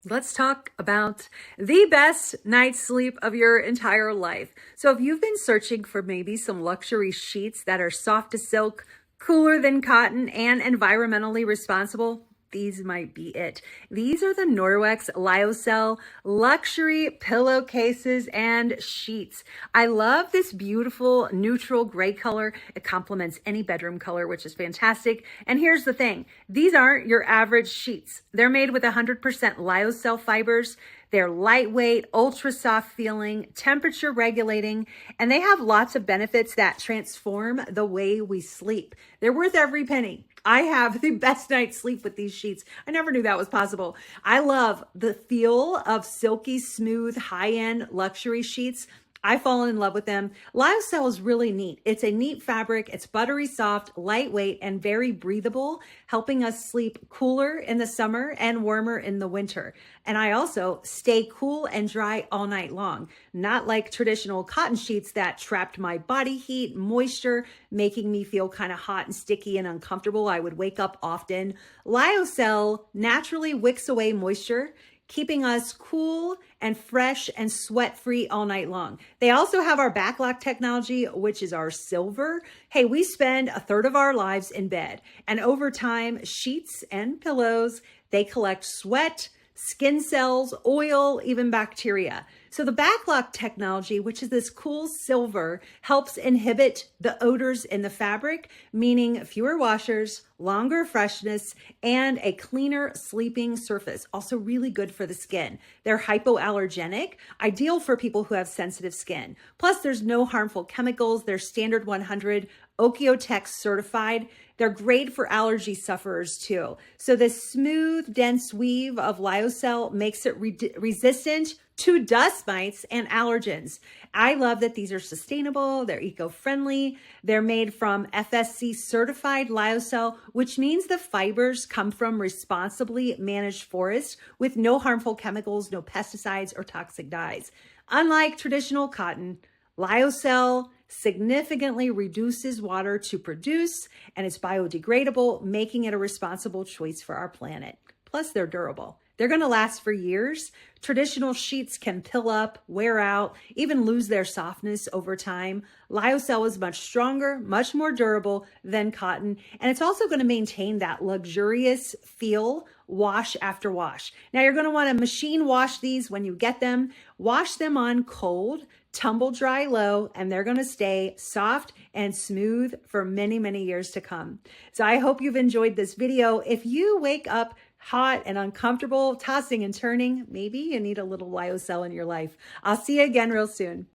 Let's talk about the best night's sleep of your entire life. So if you've been searching for maybe some luxury sheets that are soft as silk, cooler than cotton, and environmentally responsible, these might be it. These are the Norwex Lyocell luxury pillowcases and sheets. I love this beautiful neutral gray color. It complements any bedroom color, which is fantastic. And here's the thing. These aren't your average sheets. They're made with 100% Lyocell fibers. They're lightweight, ultra soft feeling, temperature regulating, and they have lots of benefits that transform the way we sleep. They're worth every penny. I have the best night's sleep with these sheets. I never knew that was possible. I love the feel of silky, smooth, high-end luxury sheets. I've fallen in love with them. Lyocell is really neat. It's a neat fabric. It's buttery soft, lightweight, and very breathable, helping us sleep cooler in the summer and warmer in the winter. And I also stay cool and dry all night long, not like traditional cotton sheets that trapped my body heat, moisture, making me feel kind of hot and sticky and uncomfortable. I would wake up often. Lyocell naturally wicks away moisture, keeping us cool and fresh and sweat-free all night long. They also have our BacLock technology, which is our silver. Hey, we spend a third of our lives in bed, and over time, sheets and pillows, they collect sweat, skin cells, oil, even bacteria. So the BacLock technology, which is this cool silver, helps inhibit the odors in the fabric, meaning fewer washers, longer freshness, and a cleaner sleeping surface. Also really good for the skin. They're hypoallergenic, ideal for people who have sensitive skin. Plus, there's no harmful chemicals. They're standard 100 Osteotex certified. They're great for allergy sufferers too. So this smooth, dense weave of Lyocell makes it resistant to dust mites and allergens. I love that these are sustainable, they're eco-friendly, they're made from FSC certified Lyocell, which means the fibers come from responsibly managed forests with no harmful chemicals, no pesticides or toxic dyes. Unlike traditional cotton, Lyocell significantly reduces water to produce, and it's biodegradable, making it a responsible choice for our planet. Plus, they're durable. They're going to last for years. Traditional sheets can pill up, wear out, even lose their softness over time. Lyocell is much stronger, much more durable than cotton, and it's also going to maintain that luxurious feel wash after wash. Now, you're going to want to machine wash these when you get them. Wash them on cold, tumble dry low, and they're going to stay soft and smooth for many, many years to come. So I hope you've enjoyed this video. If you wake up hot and uncomfortable, tossing and turning, maybe you need a little Lyocell in your life. I'll see you again real soon.